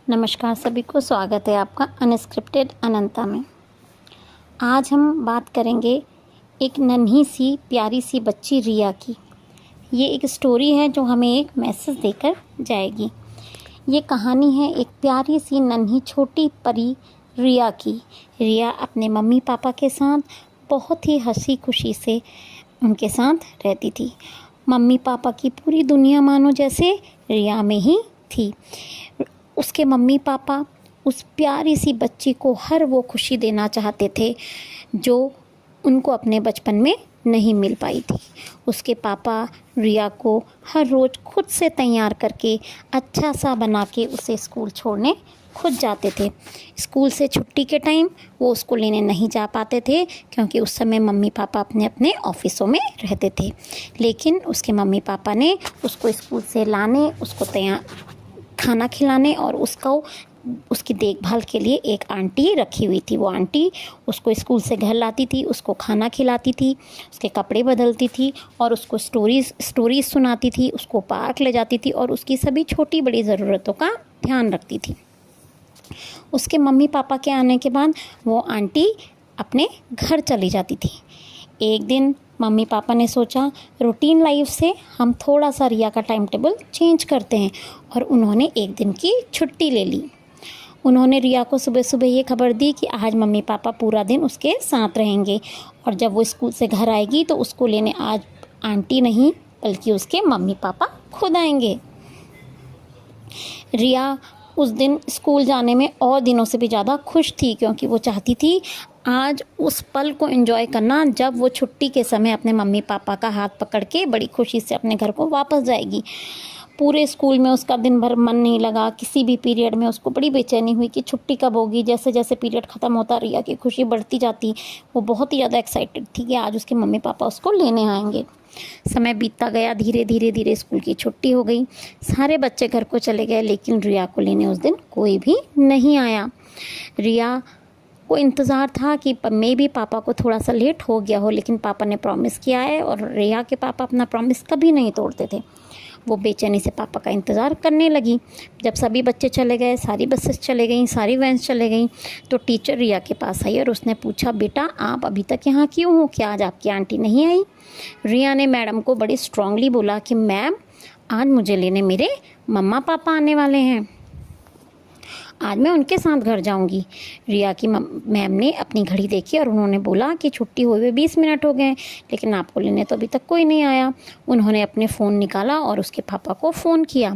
नमस्कार सभी को, स्वागत है आपका अनस्क्रिप्टेड अनंता में। आज हम बात करेंगे एक नन्ही सी प्यारी सी बच्ची रिया की। ये एक स्टोरी है जो हमें एक मैसेज देकर जाएगी। ये कहानी है एक प्यारी सी नन्ही छोटी परी रिया की। रिया अपने मम्मी पापा के साथ बहुत ही हंसी खुशी से उनके साथ रहती थी। मम्मी पापा की पूरी दुनिया मानो जैसे रिया में ही थी। उसके मम्मी पापा उस प्यारी सी बच्ची को हर वो खुशी देना चाहते थे जो उनको अपने बचपन में नहीं मिल पाई थी। उसके पापा रिया को हर रोज़ खुद से तैयार करके अच्छा सा बना के उसे स्कूल छोड़ने खुद जाते थे। स्कूल से छुट्टी के टाइम वो उसको लेने नहीं जा पाते थे क्योंकि उस समय मम्मी पापा अपने अपने ऑफिसों में रहते थे। लेकिन उसके मम्मी पापा ने उसको स्कूल से लाने, उसको तैयार खाना खिलाने और उसकी देखभाल के लिए एक आंटी रखी हुई थी। वो आंटी उसको स्कूल से घर लाती थी, उसको खाना खिलाती थी, उसके कपड़े बदलती थी और उसको स्टोरीज सुनाती थी, उसको पार्क ले जाती थी और उसकी सभी छोटी बड़ी ज़रूरतों का ध्यान रखती थी। उसके मम्मी पापा के आने के बाद वो आंटी अपने घर चली जाती थी। एक दिन मम्मी पापा ने सोचा रूटीन लाइफ से हम थोड़ा सा रिया का टाइम टेबल चेंज करते हैं और उन्होंने एक दिन की छुट्टी ले ली। उन्होंने रिया को सुबह सुबह ये खबर दी कि आज मम्मी पापा पूरा दिन उसके साथ रहेंगे और जब वो स्कूल से घर आएगी तो उसको लेने आज आंटी नहीं बल्कि उसके मम्मी पापा खुद आएंगे। रिया उस दिन स्कूल जाने में और दिनों से भी ज़्यादा खुश थी क्योंकि वो चाहती थी आज उस पल को एंजॉय करना जब वो छुट्टी के समय अपने मम्मी पापा का हाथ पकड़ के बड़ी खुशी से अपने घर को वापस जाएगी। पूरे स्कूल में उसका दिन भर मन नहीं लगा। किसी भी पीरियड में उसको बड़ी बेचैनी हुई कि छुट्टी कब होगी। जैसे जैसे पीरियड ख़त्म होता रिया की खुशी बढ़ती जाती। वो बहुत ही ज़्यादा एक्साइटेड थी कि आज उसके मम्मी पापा उसको लेने आएंगे। समय बीतता गया, धीरे धीरे स्कूल की छुट्टी हो गई। सारे बच्चे घर को चले गए लेकिन रिया को लेने उस दिन कोई भी नहीं आया। रिया को इंतज़ार था कि मे भी पापा को थोड़ा सा लेट हो गया हो, लेकिन पापा ने प्रॉमिस किया है और रिया के पापा अपना प्रॉमिस कभी नहीं तोड़ते थे। वो बेचैनी से पापा का इंतज़ार करने लगी। जब सभी बच्चे चले गए, सारी बसेस चले गईं, सारी वैन्स चले गईं, तो टीचर रिया के पास आई और उसने पूछा, बेटा आप अभी तक यहाँ क्यों हो? क्या आज आपकी आंटी नहीं आई? रिया ने मैडम को बड़ी स्ट्रांगली बोला कि मैम आज मुझे लेने मेरे मम्मा पापा आने वाले हैं, आज मैं उनके साथ घर जाऊंगी। रिया की मैम ने अपनी घड़ी देखी और उन्होंने बोला कि छुट्टी हुए हुए 20 मिनट हो गए लेकिन आपको लेने तो अभी तक कोई नहीं आया। उन्होंने अपने फ़ोन निकाला और उसके पापा को फ़ोन किया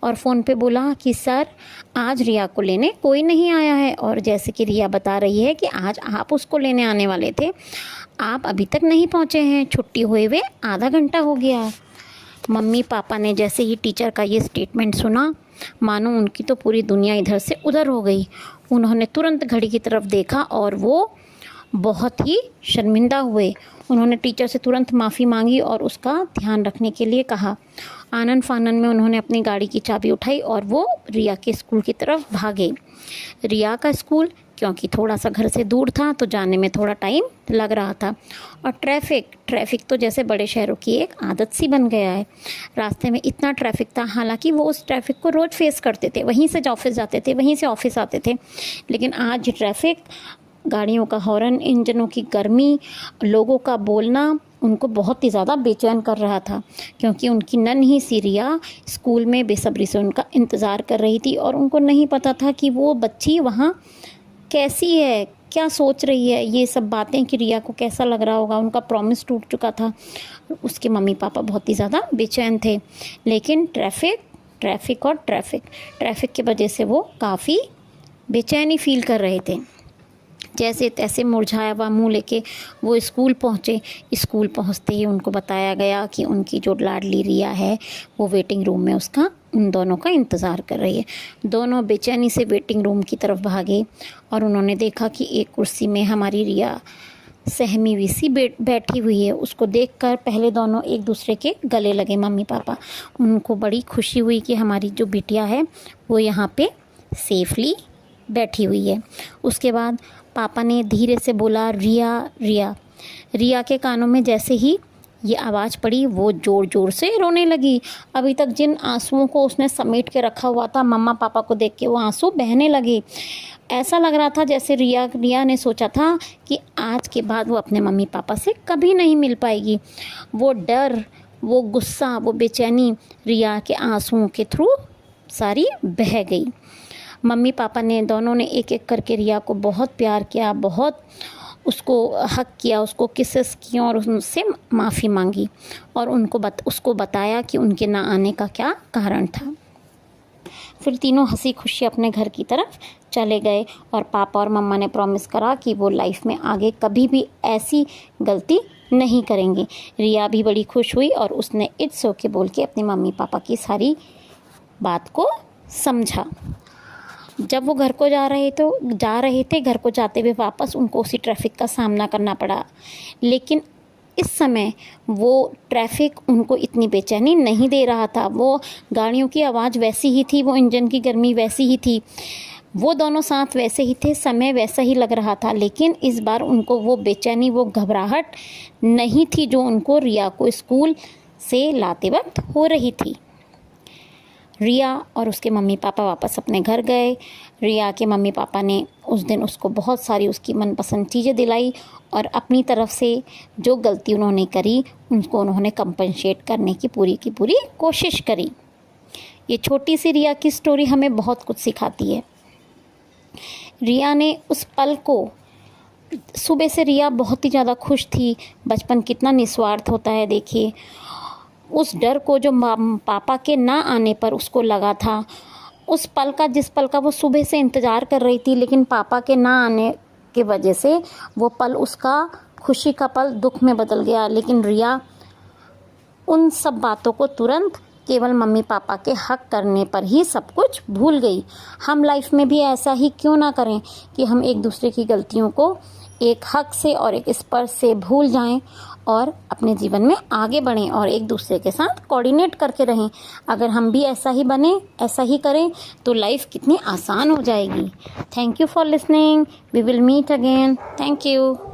और फ़ोन पे बोला कि सर आज रिया को लेने कोई नहीं आया है और जैसे कि रिया बता रही है कि आज आप उसको लेने आने वाले थे, आप अभी तक नहीं पहुँचे हैं, छुट्टी हुए हुए आधा घंटा हो गया। मम्मी पापा ने जैसे ही टीचर का ये स्टेटमेंट सुना मानो उनकी तो पूरी दुनिया इधर से उधर हो गई। उन्होंने तुरंत घड़ी की तरफ देखा और वो बहुत ही शर्मिंदा हुए। उन्होंने टीचर से तुरंत माफ़ी मांगी और उसका ध्यान रखने के लिए कहा। आनन फानन में उन्होंने अपनी गाड़ी की चाबी उठाई और वो रिया के स्कूल की तरफ भागे। रिया का स्कूल क्योंकि थोड़ा सा घर से दूर था तो जाने में थोड़ा टाइम लग रहा था और ट्रैफिक तो जैसे बड़े शहरों की एक आदत सी बन गया है। रास्ते में इतना ट्रैफिक था, हालांकि वो उस ट्रैफिक को रोज़ फेस करते थे, वहीं से ऑफिस जाते थे, वहीं से ऑफिस आते थे, लेकिन आज ट्रैफिक, गाड़ियों का हॉर्न, इंजनों की गर्मी, लोगों का बोलना उनको बहुत ही ज़्यादा बेचैन कर रहा था क्योंकि उनकी नन्ही सी रिया स्कूल में बेसब्री से उनका इंतज़ार कर रही थी और उनको नहीं पता था कि वो बच्ची वहाँ कैसी है, क्या सोच रही है। ये सब बातें कि रिया को कैसा लग रहा होगा, उनका प्रॉमिस टूट चुका था। उसके मम्मी पापा बहुत ही ज़्यादा बेचैन थे, लेकिन ट्रैफिक की वजह से वो काफ़ी बेचैनी फील कर रहे थे। जैसे तैसे मुरझाया हुआ मुँह लेके वो स्कूल पहुँचे। स्कूल पहुँचते ही उनको बताया गया कि उनकी जो लाडली रिया है वो वेटिंग रूम में उसका उन दोनों का इंतज़ार कर रही है। दोनों बेचैनी से वेटिंग रूम की तरफ भागे और उन्होंने देखा कि एक कुर्सी में हमारी रिया सहमी हुई सी बैठी हुई है। उसको देखकर पहले दोनों एक दूसरे के गले लगे, मम्मी पापा। उनको बड़ी खुशी हुई कि हमारी जो बिटिया है वो यहाँ पे सेफली बैठी हुई है। उसके बाद पापा ने धीरे से बोला, रिया रिया। रिया के कानों में जैसे ही ये आवाज़ पड़ी, वो ज़ोर ज़ोर से रोने लगी। अभी तक जिन आंसुओं को उसने समेट के रखा हुआ था, मम्मा पापा को देख के वो आंसू बहने लगे। ऐसा लग रहा था जैसे रिया ने सोचा था कि आज के बाद वो अपने मम्मी पापा से कभी नहीं मिल पाएगी। वो डर, वो गुस्सा, वो बेचैनी रिया के आंसुओं के थ्रू सारी बह गई। मम्मी पापा ने दोनों ने एक एक करके रिया को बहुत प्यार किया, बहुत उसको हग किया, उसको किसेस किया और उससे माफ़ी मांगी और उसको बताया कि उनके ना आने का क्या कारण था। फिर तीनों हंसी खुशी अपने घर की तरफ चले गए और पापा और मम्मा ने प्रॉमिस करा कि वो लाइफ में आगे कभी भी ऐसी गलती नहीं करेंगे। रिया भी बड़ी खुश हुई और उसने इट्स ओके बोल के अपनी मम्मी पापा की सारी बात को समझा। जब वो घर को जा रहे थे घर को जाते हुए वापस उनको उसी ट्रैफिक का सामना करना पड़ा। लेकिन इस समय वो ट्रैफिक उनको इतनी बेचैनी नहीं दे रहा था। वो गाड़ियों की आवाज़ वैसी ही थी, वो इंजन की गर्मी वैसी ही थी, वो दोनों साथ वैसे ही थे, समय वैसा ही लग रहा था। लेकिन इस बार उनको वो बेचैनी, वो घबराहट नहीं थी जो उनको रिया को स्कूल से लाते वक्त हो रही थी। रिया और उसके मम्मी पापा वापस अपने घर गए। रिया के मम्मी पापा ने उस दिन उसको बहुत सारी उसकी मनपसंद चीज़ें दिलाई और अपनी तरफ से जो गलती उन्होंने करी उनको उन्होंने कंपनसेट करने की पूरी कोशिश करी। ये छोटी सी रिया की स्टोरी हमें बहुत कुछ सिखाती है। रिया ने उस पल को, सुबह से रिया बहुत ही ज़्यादा खुश थी। बचपन कितना निस्वार्थ होता है देखिए। उस डर को जो पापा के ना आने पर उसको लगा था, उस पल का, जिस पल का वो सुबह से इंतज़ार कर रही थी, लेकिन पापा के ना आने की वजह से वो पल, उसका खुशी का पल दुख में बदल गया। लेकिन रिया उन सब बातों को तुरंत केवल मम्मी पापा के हक करने पर ही सब कुछ भूल गई। हम लाइफ में भी ऐसा ही क्यों ना करें कि हम एक दूसरे की गलतियों को एक हक से और एक स्पर्श से भूल जाएं और अपने जीवन में आगे बढ़ें और एक दूसरे के साथ कोऑर्डिनेट करके रहें। अगर हम भी ऐसा ही बने, ऐसा ही करें तो लाइफ कितनी आसान हो जाएगी। Thank you for listening. We will meet again. Thank you.